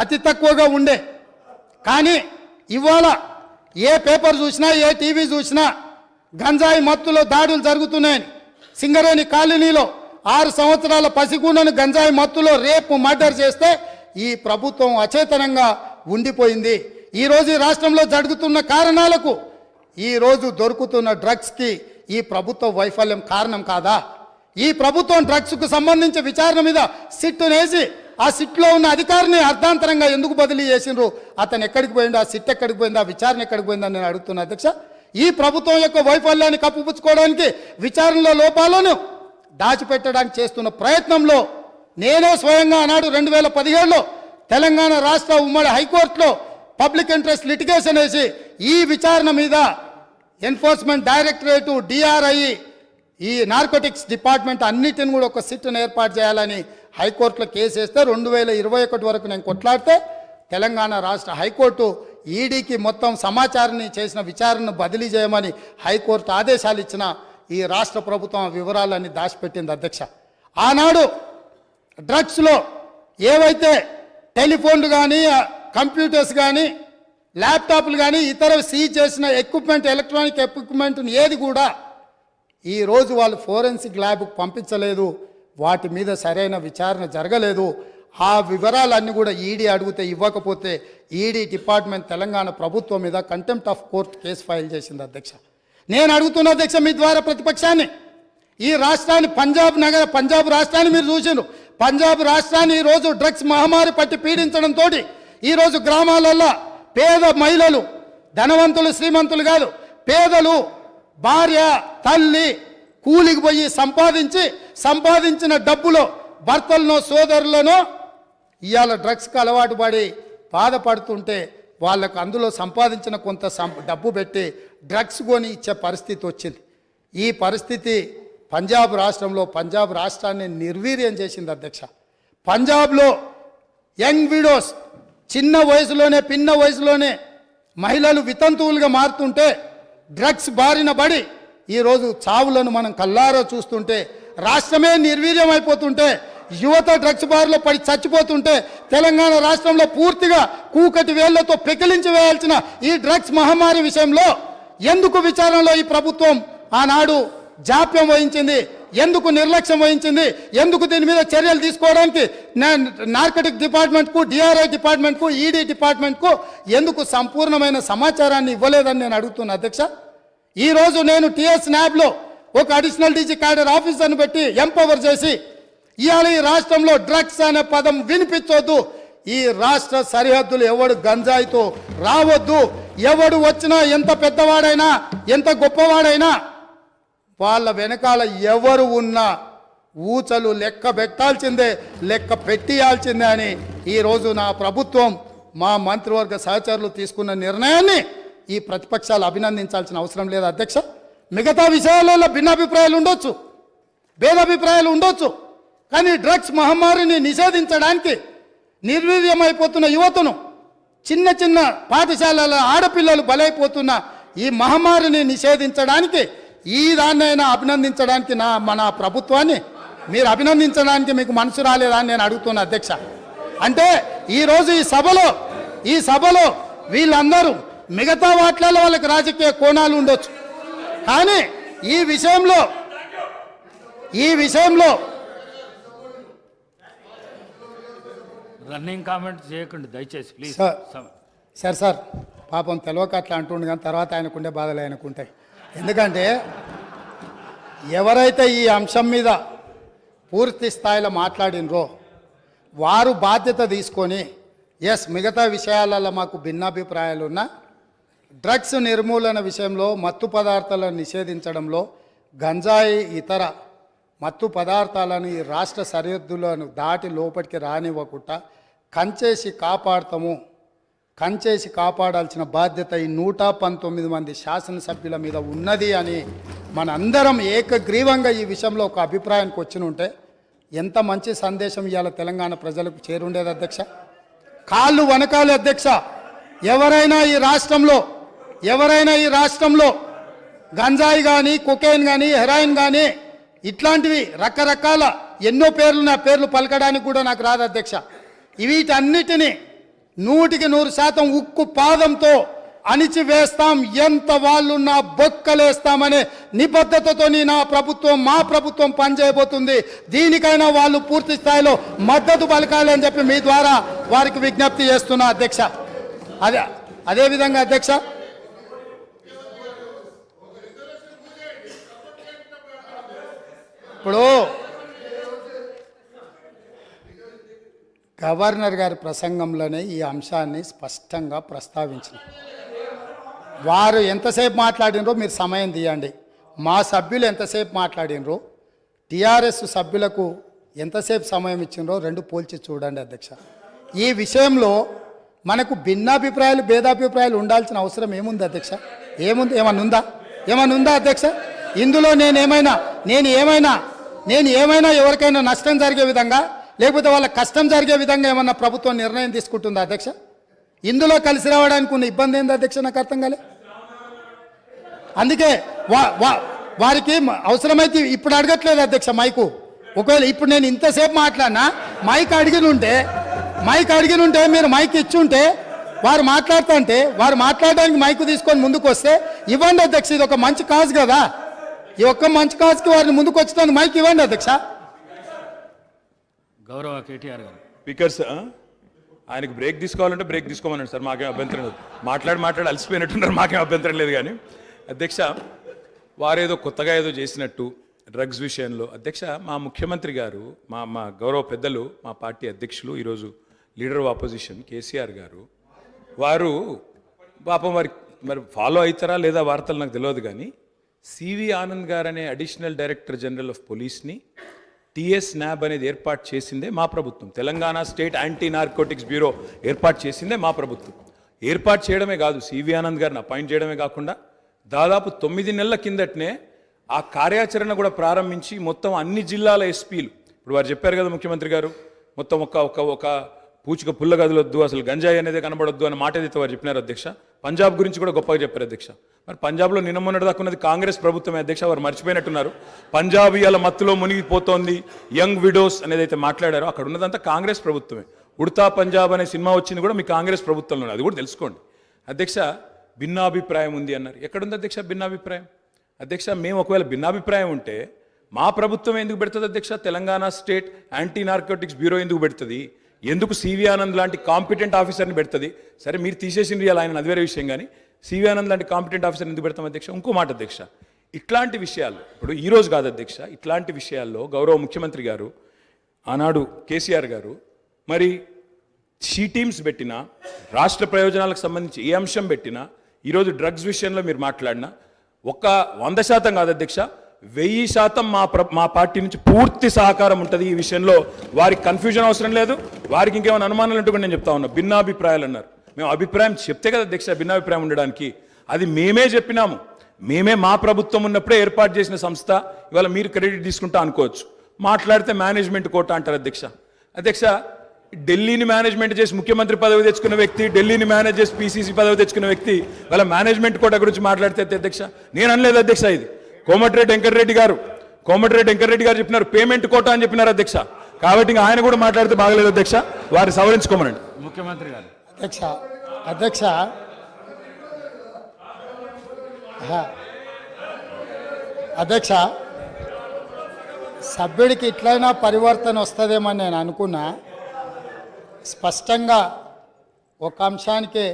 అతి తక్కువగా ఉండే. కానీ ఇవాళ ఏ పేపర్ చూసినా ఏ టీవీ చూసినా గంజాయి మత్తులో దాడులు జరుగుతున్నాయని, సింగరేణి కాలనీలో 6 సంవత్సరాల పసిగూనను గంజాయి మత్తులో రేపు మర్డర్ చేస్తే ఈ ప్రభుత్వం అచేతనంగా ఉండిపోయింది. ఈరోజు ఈ రాష్ట్రంలో జరుగుతున్న కారణాలకు ఈరోజు దొరుకుతున్న డ్రగ్స్కి ఈ ప్రభుత్వ వైఫల్యం కారణం కాదా? ఈ ప్రభుత్వం డ్రగ్స్కు సంబంధించి విచారణ మీద సిట్టునేసి ఆ సిట్లో ఉన్న అధికారిని అర్ధాంతరంగా ఎందుకు బదిలీ చేసిండ్రు? అతను ఎక్కడికి పోయిండు? ఆ సిట్ ఎక్కడికి పోయింది? ఆ విచారణ ఎక్కడికి పోయిందని నేను అడుగుతున్నా అధ్యక్ష. ఈ ప్రభుత్వం యొక్క వైఫల్యాన్ని కప్పిపుచ్చుకోవడానికి విచారణలో లోపాలను దాచిపెట్టడానికి చేస్తున్న ప్రయత్నంలో నేనే స్వయంగా ఆనాడు 2017లో తెలంగాణ రాష్ట్ర ఉమ్మడి హైకోర్టులో పబ్లిక్ ఇంట్రెస్ట్ లిటిగేషన్ వేసి ఈ విచారణ మీద ఎన్ఫోర్స్మెంట్ డైరెక్టరేటు, డిఆర్ఐ, ఈ నార్కోటిక్స్ డిపార్ట్మెంట్ అన్నిటిని కూడా ఒక సిట్ను ఏర్పాటు చేయాలని హైకోర్టులో కేసు వేస్తే 2021 వరకు నేను కొట్లాడితే తెలంగాణ రాష్ట్ర హైకోర్టు ఈడీకి మొత్తం సమాచారాన్ని చేసిన విచారణను బదిలీ చేయమని హైకోర్టు ఆదేశాలు ఇచ్చిన ఈ రాష్ట్ర ప్రభుత్వం వివరాలన్నీ దాచిపెట్టింది అధ్యక్ష. ఆనాడు డ్రగ్స్లో ఏవైతే టెలిఫోన్లు కానీ కంప్యూటర్స్ కానీ ల్యాప్టాప్లు కానీ ఇతర సీజ్ చేసిన ఎక్విప్మెంట్, ఎలక్ట్రానిక్ ఎక్విప్మెంట్ని ఏది కూడా ఈరోజు వాళ్ళు ఫోరెన్సిక్ ల్యాబ్కు పంపించలేదు. వాటి మీద సరైన విచారణ జరగలేదు. ఆ వివరాలన్నీ కూడా ఈడీ అడిగితే ఇవ్వకపోతే ఈడీ డిపార్ట్మెంట్ తెలంగాణ ప్రభుత్వం మీద contempt of court case file చేసింది అధ్యక్ష. నేను అడుగుతున్న అధ్యక్ష మీ ద్వారా ప్రతిపక్షాన్ని, ఈ రాష్ట్రాన్ని పంజాబ్ రాష్ట్రాన్ని మీరు చూసిండ్రు. పంజాబ్ రాష్ట్రాన్ని ఈరోజు డ్రగ్స్ మహమ్మారి పట్టి పీడించడంతో ఈరోజు గ్రామాలలో పేద మహిళలు, ధనవంతులు శ్రీమంతులు కాదు, పేదలు భార్య తల్లి కూలికి పోయి సంపాదించిన డబ్బులో భర్తలను సోదరులను ఇవాళ డ్రగ్స్కి అలవాటు పడి బాధపడుతుంటే వాళ్ళకు అందులో సంపాదించిన కొంత డబ్బు పెట్టి డ్రగ్స్ కొని ఇచ్చే పరిస్థితి వచ్చింది. ఈ పరిస్థితి పంజాబ్ రాష్ట్రాన్ని నిర్వీర్యం చేసింది అధ్యక్ష. పంజాబ్లో యంగ్ విడోస్ చిన్న వయసులోనే మహిళలు వితంతువులుగా మారుతుంటే డ్రగ్స్ బారిన పడి ఈరోజు చావులను మనం కల్లారా చూస్తుంటే, రాష్ట్రమే నిర్వీర్యం అయిపోతుంటే, యువత డ్రగ్స్ బారిలో పడి చచ్చిపోతుంటే తెలంగాణ రాష్ట్రంలో పూర్తిగా కూకటి వేళ్లతో పెకిలించి వేయాల్సిన ఈ డ్రగ్స్ మహమ్మారి విషయంలో ఎందుకు విచారణలో ఈ ప్రభుత్వం ఆనాడు జాప్యం వహించింది? ఎందుకు నిర్లక్ష్యం వహించింది? ఎందుకు దీని మీద చర్యలు తీసుకోవడానికి నార్కోటిక్ డిపార్ట్మెంట్కు, డిఆర్ఐ డిపార్ట్మెంట్కు, ఈడీ డిపార్ట్మెంట్కు ఎందుకు సంపూర్ణమైన సమాచారాన్ని ఇవ్వలేదని నేను అడుగుతున్నా అధ్యక్ష. ఈరోజు నేను టీఎస్ న్యాబ్లో ఒక అడిషనల్ డీజీ క్యాడర్ ఆఫీసర్ని పెట్టి ఎంపవర్ చేసి ఇవాళ ఈ రాష్ట్రంలో డ్రగ్స్ అనే పదం వినిపించొద్దు, ఈ రాష్ట్ర సరిహద్దులు ఎవడు గంజాయితో రావద్దు, ఎవడు వచ్చినా ఎంత పెద్దవాడైనా ఎంత గొప్పవాడైనా వాళ్ళ వెనకాల ఎవరు ఉన్నా ఊచలు లెక్క పెట్టాల్సిందే, లెక్క పెట్టియాల్సిందే అని ఈరోజు నా ప్రభుత్వం మా మంత్రివర్గ సహచరులు తీసుకున్న నిర్ణయాన్ని ఈ ప్రతిపక్షాలు అభినందించాల్సిన అవసరం లేదు అధ్యక్ష. మిగతా విషయాలలో భిన్నాభిప్రాయాలు ఉండొచ్చు, భేదాభిప్రాయాలు ఉండొచ్చు, కానీ డ్రగ్స్ మహమ్మారిని నిషేధించడానికి నిర్వీర్యమైపోతున్న యువతను, చిన్న పాఠశాలల ఆడపిల్లలు బలైపోతున్న ఈ మహమ్మారిని నిషేధించడానికి ఈ దాన్నైనా అభినందించడానికి మన ప్రభుత్వాన్ని మీరు అభినందించడానికి మీకు మనసు రాలేదా అని నేను అడుగుతున్నా అధ్యక్ష. అంటే ఈరోజు ఈ సభలో వీళ్ళందరూ మిగతా వాటిలలో వాళ్ళకి రాజకీయ కోణాలు ఉండొచ్చు. కానీ ఈ విషయంలో
రన్నింగ్ కామెంట్ చేయకండి దయచేసి ప్లీజ్.
సార్ పాపం తెలియక అట్లా అంటుండే, కానీ తర్వాత ఆయనకుండే బాధలు ఆయనకుంటాయి. ఎందుకంటే ఎవరైతే ఈ అంశం మీద పూర్తి స్థాయిలో మాట్లాడినరో వారు బాధ్యత తీసుకొని మిగతా విషయాలలో మాకు భిన్నాభిప్రాయాలు ఉన్నా డ్రగ్స్ నిర్మూలన విషయంలో మత్తు పదార్థాలను నిషేధించడంలో గంజాయి ఇతర మత్తు పదార్థాలను ఈ రాష్ట్ర సరిహద్దులను దాటి లోపలికి రానివ్వకుండా కంచేసి కాపాడాల్సిన బాధ్యత ఈ 119 మంది శాసనసభ్యుల మీద ఉన్నది అని మనందరం ఏకగ్రీవంగా ఈ విషయంలో ఒక అభిప్రాయానికి వచ్చినుంటే ఎంత మంచి సందేశం ఇవాళ తెలంగాణ ప్రజలకు చేరుండేది అధ్యక్ష. కాళ్ళు వనకాలి అధ్యక్ష. ఎవరైనా ఈ రాష్ట్రంలో గంజాయి కానీ కొకైన్ కానీ హెరాయిన్ కానీ ఇట్లాంటివి రకరకాల ఎన్నో పేర్లు పలకడానికి కూడా నాకు రాదు అధ్యక్ష. వీటన్నిటినీ 100% ఉక్కు పాదంతో అణిచివేస్తాం, ఎంత వాళ్ళున్నా బొక్కలేస్తామనే నిబద్ధతతో మా ప్రభుత్వం పనిచేయబోతుంది. దీనికైనా వాళ్ళు పూర్తి స్థాయిలో మద్దతు పలకాలి అని చెప్పి మీ ద్వారా వారికి విజ్ఞప్తి చేస్తున్నా అధ్యక్ష. అదేవిధంగా అధ్యక్ష, ఇప్పుడు గవర్నర్ గారి ప్రసంగంలోనే ఈ అంశాన్ని స్పష్టంగా ప్రస్తావించిన వారు ఎంతసేపు మాట్లాడినరో మీరు సమయం తీయండి. మా సభ్యులు ఎంతసేపు మాట్లాడినరో టీఆర్ఎస్ సభ్యులకు ఎంతసేపు సమయం ఇచ్చినరో రెండు పోల్చి చూడండి అధ్యక్ష. ఈ విషయంలో మనకు భిన్నాభిప్రాయాలు భేదాభిప్రాయాలు ఉండాల్సిన అవసరం ఏముంది అధ్యక్ష? ఏమన్నా ఉందా అధ్యక్ష? ఇందులో నేను ఏమైనా ఎవరికైనా నష్టం జరిగే విధంగా లేకపోతే వాళ్ళ కష్టం జరిగే విధంగా ఏమన్నా ప్రభుత్వం నిర్ణయం తీసుకుంటుందా అధ్యక్ష? ఇందులో కలిసి రావడానికి ఉన్న ఇబ్బంది ఏంది అధ్యక్ష? నాకు అర్థం కాలే. అందుకే వారికి అవసరమైతే ఇప్పుడు అడగట్లేదు అధ్యక్ష మైకు. ఒకవేళ ఇప్పుడు నేను ఇంతసేపు మాట్లాడినా మైక్ అడిగిన ఉంటే మీరు మైక్ ఇచ్చుంటే వారు వారు మాట్లాడడానికి మైకు తీసుకొని ముందుకు వస్తే ఇవ్వండి అధ్యక్ష. ఇది ఒక మంచి కాజ్ కదా. ఈ ఒక్క మంచి కాజ్కి వారిని ముందుకు వచ్చడానికి మైక్ ఇవ్వండి అధ్యక్ష.
గౌరవ కేటీఆర్ గారు
స్పీకర్ సార్, ఆయనకు బ్రేక్ తీసుకోవాలంటే బ్రేక్ తీసుకోమన్నాడు సార్. మాకేం అభ్యంతరం లేదు. మాట్లాడి అలసిపోయినట్టున్నారు. మాకేం అభ్యంతరం లేదు. కానీ అధ్యక్ష, వారేదో కొత్తగా ఏదో చేసినట్టు డ్రగ్స్ విషయంలో అధ్యక్ష, మా ముఖ్యమంత్రి గారు, మా గౌరవ పెద్దలు, మా పార్టీ అధ్యక్షులు, ఈరోజు లీడర్ ఆఫ్ ఆపోజిషన్ కేసీఆర్ గారు, వారు పాపం మరి ఫాలో అవుతారా లేదా వార్తలు నాకు తెలియదు. కానీ సివి ఆనంద్ గారు అనే అడిషనల్ డైరెక్టర్ జనరల్ ఆఫ్ పోలీస్ని టిఎస్ న్యాబ్ అనేది ఏర్పాటు చేసిందే మా ప్రభుత్వం. Telangana state anti narcotics bureau ఏర్పాటు చేసిందే మా ప్రభుత్వం. ఏర్పాటు చేయడమే కాదు, సివి ఆనంద్ గారిని అపాయింట్ చేయడమే కాకుండా దాదాపు 9 నెలల కిందటనే ఆ కార్యాచరణ కూడా ప్రారంభించి మొత్తం అన్ని జిల్లాల ఎస్పీలు, ఇప్పుడు వారు చెప్పారు కదా ముఖ్యమంత్రి గారు, మొత్తం ఒక పూచిక పుల్ల గదులొద్దు, అసలు గంజాయి అనేది కనబడొద్దు అన్న మాట ఏదైతే వారు చెప్పినారు అధ్యక్ష. పంజాబ్ గురించి కూడా గొప్పగా చెప్పారు అధ్యక్ష. మరి పంజాబ్లో నిన్న మొన్నటి దాకా ఉన్నది కాంగ్రెస్ ప్రభుత్వమే అధ్యక్ష. వారు మర్చిపోయినట్టున్నారు. పంజాబ్ ఇవాళ మత్తులో మునిగిపోతోంది, యంగ్ విడోస్ అనేది అయితే మాట్లాడారో అక్కడ ఉన్నదంతా కాంగ్రెస్ ప్రభుత్వమే. ఉడతా పంజాబ్ అనే సినిమా వచ్చింది కూడా మీ కాంగ్రెస్ ప్రభుత్వంలో, అది కూడా తెలుసుకోండి అధ్యక్ష. భిన్నాభిప్రాయం ఉంది అన్నారు. ఎక్కడుంది అధ్యక్ష భిన్నాభిప్రాయం? అధ్యక్ష, మేము ఒకవేళ భిన్నాభిప్రాయం ఉంటే మా ప్రభుత్వం ఎందుకు పెడుతుంది అధ్యక్ష? Telangana state anti narcotics bureau ఎందుకు పెడుతుంది? ఎందుకు సివి ఆనంద్ లాంటి కాంపిటెంట్ ఆఫీసర్ని పెడుతుంది? సరే, మీరు తీసేసింది ఇలా ఆయన, అది వేరే విషయం. కానీ సివి ఆనంద్ లాంటి కాంపిటెంట్ ఆఫీసర్ ఎందుకు పెడతాం అధ్యక్ష? ఇంకో మాట అధ్యక్ష, ఇట్లాంటి విషయాలు ఇప్పుడు ఈరోజు కాదు అధ్యక్ష, ఇట్లాంటి విషయాల్లో గౌరవ ముఖ్యమంత్రి గారు ఆనాడు కేసీఆర్ గారు మరి షీ టీమ్స్ పెట్టినా, రాష్ట్ర ప్రయోజనాలకు సంబంధించి ఏ అంశం పెట్టినా, ఈరోజు డ్రగ్స్ విషయంలో మీరు మాట్లాడినా 100% కాదు అధ్యక్ష, 1000% మా పార్టీ నుంచి పూర్తి సహకారం ఉంటుంది ఈ విషయంలో. వారికి కన్ఫ్యూజన్ అవసరం లేదు. వారికి ఇంకేమైనా అనుమానాలు ఉంటే కూడా నేను చెప్తా ఉన్నా. భిన్నాభిప్రాయాలు అన్నారు. మేము అభిప్రాయం చెప్తే కదా అధ్యక్ష భిన్నాభిప్రాయం ఉండడానికి. అది మేమే చెప్పినాము. మేమే మా ప్రభుత్వం ఉన్నప్పుడే ఏర్పాటు చేసిన సంస్థ. ఇవాళ మీరు క్రెడిట్ తీసుకుంటా అనుకోవచ్చు. మాట్లాడితే మేనేజ్మెంట్ కోట అంటారు అధ్యక్ష. అధ్యక్ష, ఢిల్లీని మేనేజ్మెంట్ చేసి ముఖ్యమంత్రి పదవి తెచ్చుకున్న వ్యక్తి, ఢిల్లీని మేనేజ్ చేసి పీసీసీ పదవి తెచ్చుకున్న వ్యక్తి వాళ్ళ మేనేజ్మెంట్ కోట గురించి మాట్లాడితే అధ్యక్ష నేను అనలేదు అధ్యక్ష. ఇది కోమటిరెడ్డి వెంకటరెడ్డి గారు చెప్పినారు, పేమెంట్ కోట అని చెప్పినారు అధ్యక్ష. కాబట్టి ఆయన కూడా మాట్లాడితే బాగలేదు అధ్యక్ష, వారు సవరించుకోమనండి
ముఖ్యమంత్రి గారు.
అధ్యక్ష అధ్యక్ష, సభ్యుడికి ఇట్లయినా పరివర్తన వస్తుందేమని నేను అనుకున్నా. స్పష్టంగా ఒక అంశానికే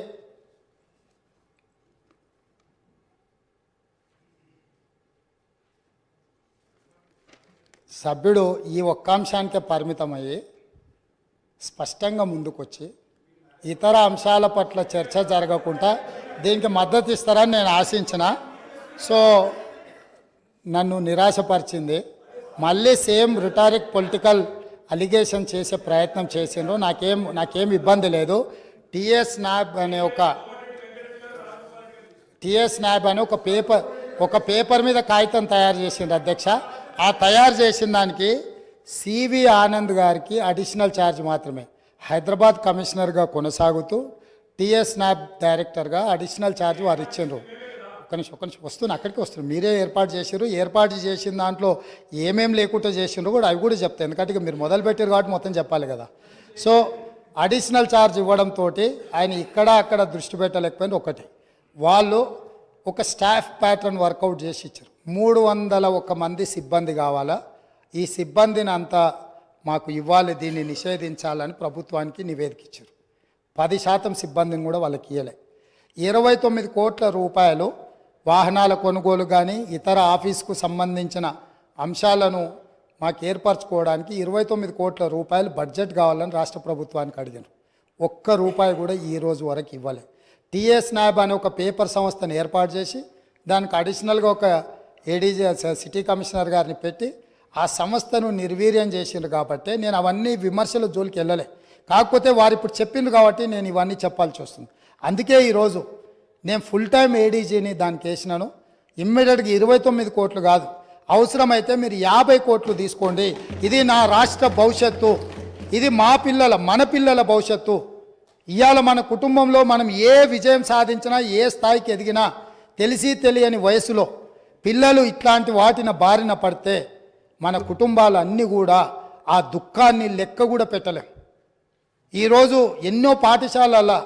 సభ్యుడు ఈ ఒక్క అంశానికే పరిమితమయ్యి స్పష్టంగా ముందుకొచ్చి ఇతర అంశాల పట్ల చర్చ జరగకుండా దీనికి మద్దతు ఇస్తారని నేను ఆశించిన. సో నన్ను నిరాశపరిచింది. మళ్ళీ సేమ్ రిటారిక్ పొలిటికల్ అలిగేషన్ చేసే ప్రయత్నం చేసిండ్రు. నాకేం ఇబ్బంది లేదు. టిఎస్ నాబ్ అనే ఒక పేపర్ మీద కాగితం తయారు చేసిండ్రు అధ్యక్ష. ఆ తయారు చేసిన దానికి సివి ఆనంద్ గారికి అడిషనల్ ఛార్జ్ మాత్రమే. హైదరాబాద్ కమిషనర్గా కొనసాగుతూ టిఎస్ నాబ్ డైరెక్టర్గా అడిషనల్ ఛార్జ్ వారు ఇచ్చిండ్రు. ఒక నిమిషం వస్తున్నా, అక్కడికి వస్తున్నారు. మీరే ఏర్పాటు చేసారు. ఏర్పాటు చేసిన దాంట్లో ఏమేం లేకుండా చేసిండ్రు కూడా అవి కూడా చెప్తాయి. ఎందుకంటే ఇక మీరు మొదలు పెట్టారు కాబట్టి మొత్తం చెప్పాలి కదా. సో అడిషనల్ ఛార్జ్ ఇవ్వడంతో ఆయన ఇక్కడ అక్కడ దృష్టి పెట్టలేకపోయింది. ఒకటి, వాళ్ళు ఒక స్టాఫ్ ప్యాటర్న్ వర్కౌట్ చేసి ఇచ్చారు. 301 మంది సిబ్బంది కావాలా, ఈ సిబ్బందిని అంతా మాకు ఇవ్వాలి, దీన్ని నిషేధించాలని ప్రభుత్వానికి నివేదిక ఇచ్చారు. 10% సిబ్బందిని కూడా వాళ్ళకి ఇవ్వలే. 29 కోట్ల రూపాయలు వాహనాల కొనుగోలు కానీ ఇతర ఆఫీస్కు సంబంధించిన అంశాలను మాకు ఏర్పరచుకోవడానికి 29 కోట్ల రూపాయలు బడ్జెట్ కావాలని రాష్ట్ర ప్రభుత్వానికి అడిగారు. ₹1 కూడా ఈ రోజు వరకు ఇవ్వలే. టిఎస్ నాబ్ అనే ఒక పేపర్ సంస్థను ఏర్పాటు చేసి దానికి అడిషనల్గా ఒక ఏడీజీ సిటీ కమిషనర్ గారిని పెట్టి ఆ సంస్థను నిర్వీర్యం చేసిండ్రు. కాబట్టి నేను అవన్నీ విమర్శల జోలికి వెళ్ళలే. కాకపోతే వారు ఇప్పుడు చెప్పిండ్రు కాబట్టి నేను ఇవన్నీ చెప్పాల్సి వస్తుంది. అందుకే ఈరోజు నేను ఫుల్ టైం ఏడీజీని దానికి వేసినాను. ఇమ్మీడియట్గా 29 కోట్లు కాదు, అవసరమైతే మీరు 50 కోట్లు తీసుకోండి. ఇది నా రాష్ట్ర భవిష్యత్తు, ఇది మన పిల్లల భవిష్యత్తు. ఇవాళ మన కుటుంబంలో మనం ఏ విజయం సాధించినా, ఏ స్థాయికి ఎదిగినా తెలిసి తెలియని వయసులో పిల్లలు ఇట్లాంటి వాటిన బారిన పడితే మన కుటుంబాలు అన్నీ కూడా ఆ దుఃఖాన్ని లెక్క కూడా పెట్టలేం. ఈరోజు ఎన్నో పాఠశాలల్లో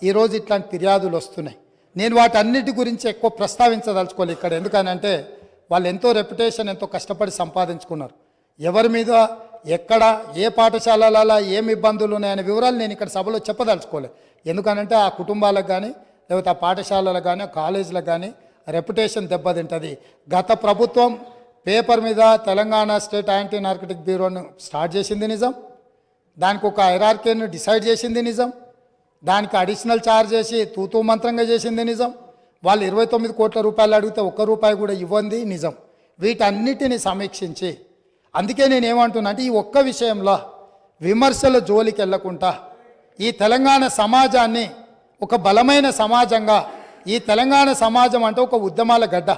ఈరోజు ఇట్లాంటి ఫిర్యాదులు వస్తున్నాయి. నేను వాటన్నిటి గురించి ఎక్కువ ప్రస్తావించదలుచుకోవాలి ఇక్కడ. ఎందుకనంటే వాళ్ళు ఎంతో రెప్యుటేషన్, ఎంతో కష్టపడి సంపాదించుకున్నారు. ఎవరి మీద ఎక్కడ ఏ పాఠశాలలలో ఏమి ఇబ్బందులు ఉన్నాయనే వివరాలు నేను ఇక్కడ సభలో చెప్పదలుచుకోలేదు. ఎందుకనంటే ఆ కుటుంబాలకు కానీ లేకపోతే ఆ పాఠశాలలకు కానీ కాలేజీలకు కానీ రెప్యుటేషన్ దెబ్బతింటుంది. గత ప్రభుత్వం పేపర్ మీద తెలంగాణ స్టేట్ యాంటీ నార్కటిక్ బ్యూరోను స్టార్ట్ చేసింది నిజం, దానికి ఒక హైరార్కీని డిసైడ్ చేసింది నిజం, దానికి అడిషనల్ ఛార్జ్ చేసి తూతూ మంత్రంగా చేసింది నిజం. వాళ్ళు 29 కోట్ల రూపాయలు అడిగితే ₹1 కూడా ఇవ్వండి నిజం. వీటన్నిటిని సమీక్షించి, అందుకే నేనేమంటున్నా అంటే ఈ ఒక్క విషయంలో విమర్శల జోలికి వెళ్లకుండా ఈ తెలంగాణ సమాజాన్ని ఒక బలమైన సమాజంగా, ఈ తెలంగాణ సమాజం అంటే ఒక ఉద్యమాల గడ్డ,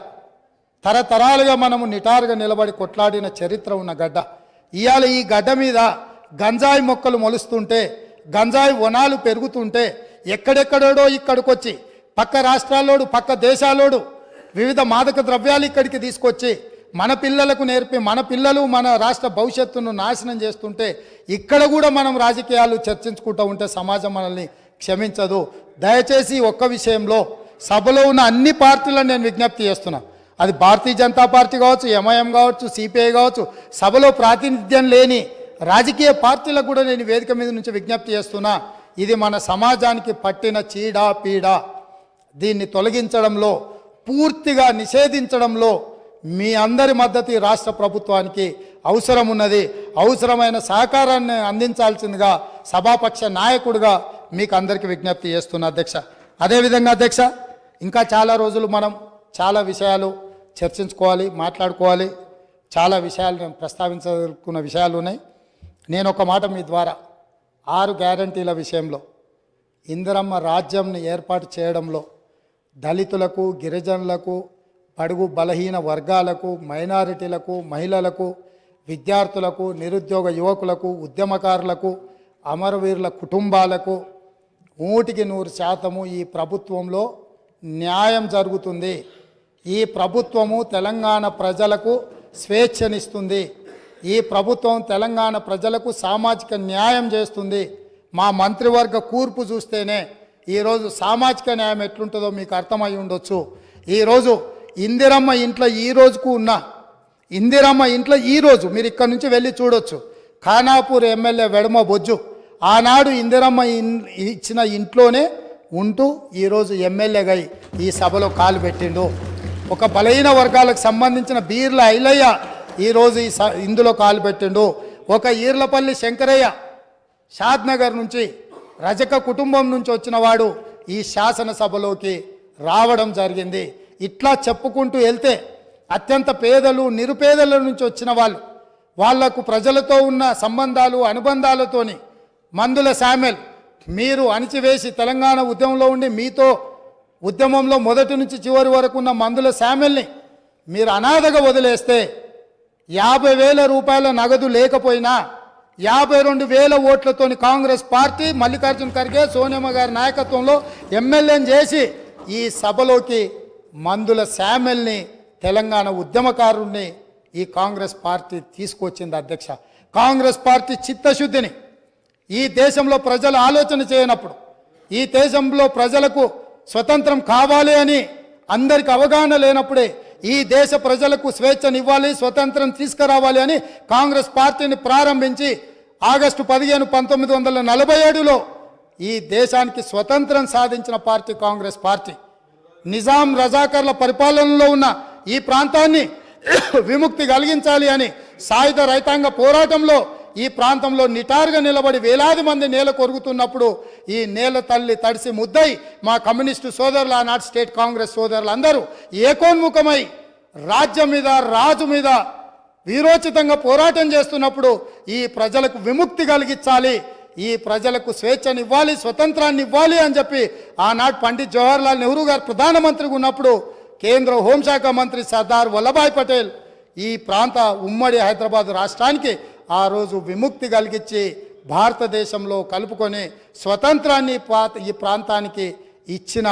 తరతరాలుగా మనము నిటారుగా నిలబడి కొట్లాడిన చరిత్ర ఉన్న గడ్డ. ఇవాళ ఈ గడ్డ మీద గంజాయి మొక్కలు మొలుస్తుంటే, గంజాయి వనాలు పెరుగుతుంటే ఎక్కడెక్కడోడో ఇక్కడికొచ్చి పక్క రాష్ట్రాల్లోడు పక్క దేశాల్లోడు వివిధ మాదక ద్రవ్యాలు ఇక్కడికి తీసుకొచ్చి మన పిల్లలకు నేర్పి మన పిల్లలు మన రాష్ట్ర భవిష్యత్తును నాశనం చేస్తుంటే ఇక్కడ కూడా మనం రాజకీయాలు చర్చించుకుంటూ ఉంటే సమాజం మనల్ని క్షమించదు. దయచేసి ఒక్క విషయంలో సభలో ఉన్న అన్ని పార్టీలను నేను విజ్ఞప్తి చేస్తున్నా. అది భారతీయ జనతా పార్టీ కావచ్చు, ఎంఐఎం కావచ్చు, సిపిఐ కావచ్చు, సభలో ప్రాతినిధ్యం లేని రాజకీయ పార్టీలకు కూడా నేను వేదిక మీద నుంచి విజ్ఞప్తి చేస్తున్నా. ఇది మన సమాజానికి పట్టిన చీడ పీడ. దీన్ని తొలగించడంలో, పూర్తిగా నిషేధించడంలో మీ అందరి మద్దతు ఈ రాష్ట్ర ప్రభుత్వానికి అవసరం ఉన్నది. అవసరమైన సహకారాన్ని అందించాల్సిందిగా సభాపక్ష నాయకుడిగా మీకు అందరికీ విజ్ఞప్తి చేస్తున్నా అధ్యక్ష. అదేవిధంగా అధ్యక్ష, ఇంకా చాలా రోజులు మనం చాలా విషయాలు చర్చించుకోవాలి, మాట్లాడుకోవాలి. చాలా విషయాలు ప్రస్తావించుకున్న విషయాలు ఉన్నాయి. నేను ఒక మాట మీ ద్వారా 6 గ్యారంటీల విషయంలో, ఇందిరమ్మ రాజ్యంని ఏర్పాటు చేయడంలో దళితులకు, గిరిజనులకు, బడుగు బలహీన వర్గాలకు, మైనారిటీలకు, మహిళలకు, విద్యార్థులకు, నిరుద్యోగ యువకులకు, ఉద్యమకారులకు, అమరవీరుల కుటుంబాలకు 100% ఈ ప్రభుత్వంలో న్యాయం జరుగుతుంది. ఈ ప్రభుత్వము తెలంగాణ ప్రజలకు స్వేచ్ఛనిస్తుంది. ఈ ప్రభుత్వం తెలంగాణ ప్రజలకు సామాజిక న్యాయం చేస్తుంది. మా మంత్రివర్గ కూర్పు చూస్తేనే ఈరోజు సామాజిక న్యాయం ఎట్లుంటుందో మీకు అర్థమై ఉండొచ్చు. ఈరోజు ఇందిరమ్మ ఇంట్లో ఈ రోజుకు ఉన్నా, ఇందిరమ్మ ఇంట్లో ఈరోజు మీరు ఇక్కడ నుంచి వెళ్ళి చూడొచ్చు. ఖానాపూర్ ఎమ్మెల్యే వెడమ బొజ్జు ఆనాడు ఇందిరమ్మ ఇచ్చిన ఇంట్లోనే ఉంటూ ఈరోజు ఎమ్మెల్యేగా ఈ సభలో కాలు పెట్టిండు. ఒక బలహీన వర్గాలకు సంబంధించిన బీర్ల ఐలయ్య ఈరోజు ఇందులో కాలు పెట్టిండు. ఒక ఈర్లపల్లి శంకరయ్య షాద్నగర్ నుంచి రజక కుటుంబం నుంచి వచ్చిన వాడు ఈ శాసనసభలోకి రావడం జరిగింది. ఇట్లా చెప్పుకుంటూ వెళ్తే అత్యంత పేదలు నిరుపేదల నుంచి వచ్చిన వాళ్లకు ప్రజలతో ఉన్న సంబంధాలు అనుబంధాలతోని మందుల శామ్యుల్ మీరు అణిచివేసి తెలంగాణ ఉద్యమంలో ఉండి మీతో ఉద్యమంలో మొదటి నుంచి చివరి వరకు ఉన్న మందుల శామ్యుల్ని మీరు అనాథగా వదిలేస్తే 50,000 రూపాయల నగదు లేకపోయినా 52,000 ఓట్లతోని కాంగ్రెస్ పార్టీ మల్లికార్జున ఖర్గే సోనియమ్మ గారి నాయకత్వంలో ఎమ్మెల్యేని చేసి ఈ సభలోకి మందుల శామ్యుల్ని తెలంగాణ ఉద్యమకారుణ్ణి ఈ కాంగ్రెస్ పార్టీ తీసుకొచ్చింది. అధ్యక్ష, కాంగ్రెస్ పార్టీ చిత్తశుద్ధిని ఈ దేశంలో ప్రజలు ఆలోచన చేయనప్పుడు, ఈ దేశంలో ప్రజలకు స్వతంత్రం కావాలి అని అందరికి అవగాహన లేనప్పుడే ఈ దేశ ప్రజలకు స్వేచ్ఛనివ్వాలి, స్వతంత్రం తీసుకురావాలి అని కాంగ్రెస్ పార్టీని ప్రారంభించి ఆగస్టు 15, 1947లో ఈ దేశానికి స్వతంత్రం సాధించిన పార్టీ కాంగ్రెస్ పార్టీ. నిజాం రజాకర్ల పరిపాలనలో ఉన్న ఈ ప్రాంతాన్ని విముక్తి కలిగించాలి అని సాయుధ రైతాంగ పోరాటంలో ఈ ప్రాంతంలో నిటారుగా నిలబడి వేలాది మంది నేల కొరుగుతున్నప్పుడు ఈ నేల తల్లి తడిసి ముద్దై మా కమ్యూనిస్టు సోదరులు ఆనాటి స్టేట్ కాంగ్రెస్ సోదరులు అందరూ ఏకోన్ముఖమై రాజ్యం మీద రాజు మీద వీరోచితంగా పోరాటం చేస్తున్నప్పుడు ఈ ప్రజలకు విముక్తి కలిగించాలి, ఈ ప్రజలకు స్వేచ్ఛనివ్వాలి, స్వతంత్రాన్ని ఇవ్వాలి అని చెప్పి ఆనాడు పండిత్ జవహర్లాల్ నెహ్రూ గారు ప్రధానమంత్రిగా ఉన్నప్పుడు కేంద్ర హోంశాఖ మంత్రి సర్దార్ వల్లభాయ్ పటేల్ ఈ ప్రాంత ఉమ్మడి హైదరాబాద్ రాష్ట్రానికి ఆ రోజు విముక్తి కలిగించి భారతదేశంలో కలుపుకొని స్వతంత్రాన్ని ఈ ప్రాంతానికి ఇచ్చిన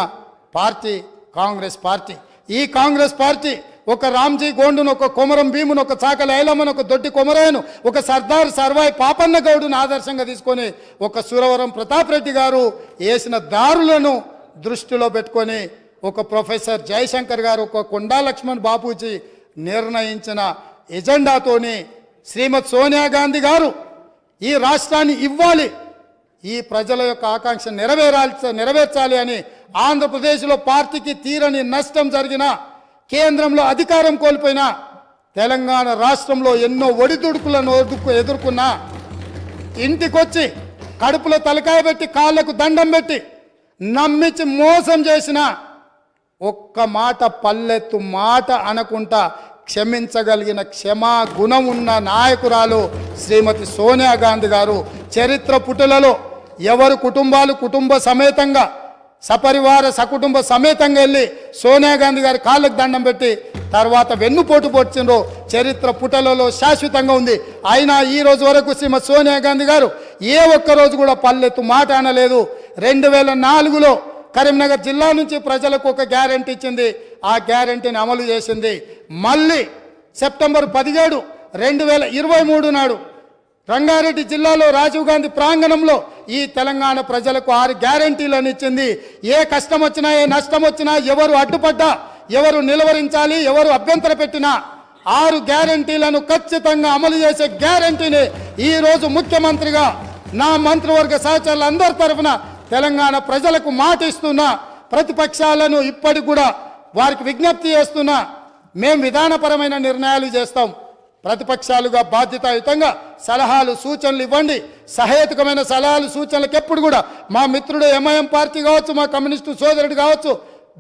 పార్టీ కాంగ్రెస్ పార్టీ. ఈ కాంగ్రెస్ పార్టీ ఒక రామ్జీ గోండును, ఒక కొమరం భీమును, ఒక చాకలి ఐలమ్మను, ఒక దొడ్డి కొమరయ్యను, ఒక సర్దార్ సర్వాయి పాపన్న గౌడును ఆదర్శంగా తీసుకొని ఒక సురవరం ప్రతాప్ రెడ్డి గారు వేసిన దారులను దృష్టిలో పెట్టుకొని ఒక ప్రొఫెసర్ జయశంకర్ గారు, ఒక కొండా లక్ష్మణ్ బాపూజీ నిర్ణయించిన ఎజెండాతోని శ్రీమతి సోనియా గాంధీ గారు ఈ రాష్ట్రాన్ని ఇవ్వాలి, ఈ ప్రజల యొక్క ఆకాంక్ష నెరవేర్చాలి అని ఆంధ్రప్రదేశ్లో పార్టీకి తీరని నష్టం జరిగిన, కేంద్రంలో అధికారం కోల్పోయినా, తెలంగాణ రాష్ట్రంలో ఎన్నో ఒడిదుడుకులను ఎదుర్కొన్నా, ఇంటికొచ్చి కడుపులో తలకాయ పెట్టి కాళ్ళకు దండం పెట్టి నమ్మించి మోసం చేసిన ఒక్క మాట పల్లెత్తు మాట అనకుండా క్షమించగలిగిన క్షమా గుణం ఉన్న నాయకురాలు శ్రీమతి సోనియా గాంధీ గారు. చరిత్ర పుటలలో ఎవరు కుటుంబాలు కుటుంబ సమేతంగా సపరివార సకుటుంబ సమేతంగా వెళ్ళి సోనియా గాంధీ గారి కాళ్ళకు దండం పెట్టి తర్వాత వెన్నుపోటు పొడిచిండ్రో చరిత్ర పుటలలో శాశ్వతంగా ఉంది. అయినా ఈ రోజు వరకు శ్రీమతి సోనియా గాంధీ గారు ఏ ఒక్కరోజు కూడా పల్లెత్తు మాట అనలేదు. 2004లో కరీంనగర్ జిల్లా నుంచి ప్రజలకు ఒక గ్యారెంటీ ఇచ్చింది, ఆ గ్యారెంటీని అమలు చేసింది. మళ్ళీ సెప్టెంబర్ 17, 2023 నాడు రంగారెడ్డి జిల్లాలో రాజీవ్ గాంధీ ప్రాంగణంలో ఈ తెలంగాణ ప్రజలకు 6 గ్యారెంటీలను ఇచ్చింది. ఏ కష్టం వచ్చినా ఏ నష్టం వచ్చినా ఎవరు అడ్డుపడ్డా ఎవరు నిలవరించాలి ఎవరు అభ్యంతర పెట్టినా 6 గ్యారెంటీలను ఖచ్చితంగా అమలు చేసే గ్యారెంటీని ఈరోజు ముఖ్యమంత్రిగా నా మంత్రివర్గ సహచరులందరి తరఫున తెలంగాణ ప్రజలకు మాట ఇస్తున్నా. ప్రతిపక్షాలను ఇప్పటికి కూడా వారికి విజ్ఞప్తి చేస్తున్నా, మేము విధానపరమైన నిర్ణయాలు చేస్తాం, ప్రతిపక్షాలుగా బాధ్యతాయుతంగా సలహాలు సూచనలు ఇవ్వండి. సహేతుకమైన సలహాలు సూచనలకు ఎప్పుడు కూడా మా మిత్రుడు ఎంఐఎం పార్టీ కావచ్చు, మా కమ్యూనిస్టు సోదరుడు కావచ్చు,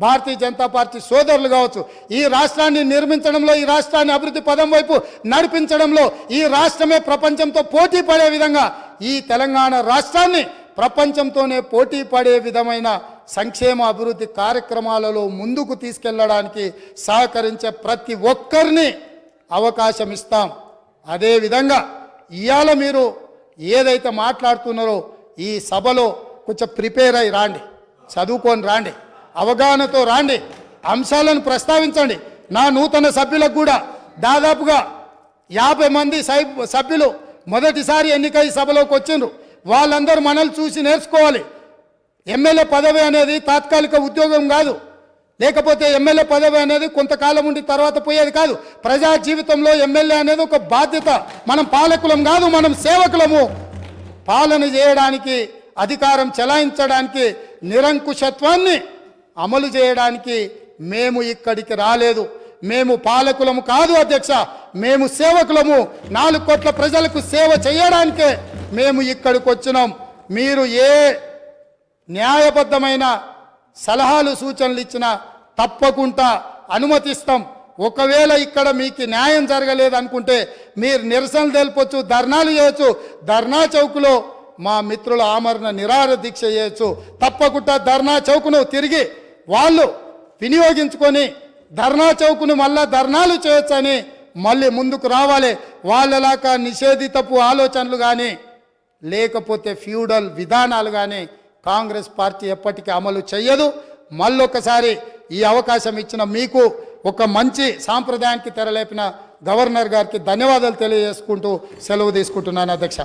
భారతీయ జనతా పార్టీ సోదరులు కావచ్చు, ఈ రాష్ట్రాన్ని నిర్మించడంలో ఈ రాష్ట్రాన్ని అభివృద్ధి పదం వైపు నడిపించడంలో ఈ రాష్ట్రమే ప్రపంచంతో పోటీ పడే విధంగా ఈ తెలంగాణ రాష్ట్రాన్ని ప్రపంచంతోనే పోటీ పడే విధమైన సంక్షేమ అభివృద్ధి కార్యక్రమాలలో ముందుకు తీసుకెళ్లడానికి సహకరించే ప్రతి ఒక్కరిని అవకాశం ఇస్తాం. అదేవిధంగా ఇవాళ మీరు ఏదైతే మాట్లాడుతున్నారో ఈ సభలో కొంచెం ప్రిపేర్ అయి రాండి, చదువుకొని రాండి, అవగాహనతో రాండి, అంశాలను ప్రస్తావించండి. నా నూతన సభ్యులకు కూడా దాదాపుగా 50 మంది సభ్యులు మొదటిసారి ఎన్నికై సభలోకి వచ్చిండ్రు. వాళ్ళందరూ మనల్ని చూసి నేర్చుకోవాలి. ఎమ్మెల్యే పదవి అనేది తాత్కాలిక ఉద్యోగం కాదు, లేకపోతే ఎమ్మెల్యే పదవి అనేది కొంతకాలం ఉండి తర్వాత పోయేది కాదు. ప్రజా జీవితంలో ఎమ్మెల్యే అనేది ఒక బాధ్యత. మనం పాలకులం కాదు, మనం సేవకులము. పాలన చేయడానికి, అధికారం చెలాయించడానికి, నిరంకుశత్వాన్ని అమలు చేయడానికి మేము ఇక్కడికి రాలేదు. మేము పాలకులము కాదు అధ్యక్ష, మేము సేవకులము. 4 కోట్ల ప్రజలకు సేవ చేయడానికే మేము ఇక్కడికి వచ్చినాం. మీరు ఏ న్యాయబద్ధమైన సలహాలు సూచనలు ఇచ్చినా తప్పకుండా అనుమతిస్తాం. ఒకవేళ ఇక్కడ మీకు న్యాయం జరగలేదు అనుకుంటే మీరు నిరసనలు తెలుపొచ్చు, ధర్నాలు చేయొచ్చు. ధర్నా చౌక్లో మా మిత్రుల ఆమరణ నిరాహార దీక్ష చేయొచ్చు. తప్పకుండా ధర్నా చౌక్ను తిరిగి వాళ్ళు వినియోగించుకొని ధర్నా చౌక్ను మళ్ళా ధర్నాలు చేయొచ్చని మళ్ళీ ముందుకు రావాలి. వాళ్ళలాగా నిషేధితపు ఆలోచనలు కానీ లేకపోతే ఫ్యూడల్ విధానాలు కానీ కాంగ్రెస్ పార్టీ ఎప్పటికీ అమలు చేయదు. మళ్ళొకసారి ఈ అవకాశం ఇచ్చిన మీకు, ఒక మంచి సాంప్రదాయానికి తెరలేపిన గవర్నర్ గారికి ధన్యవాదాలు తెలియజేసుకుంటూ సెలవు తీసుకుంటున్నాను అధ్యక్ష.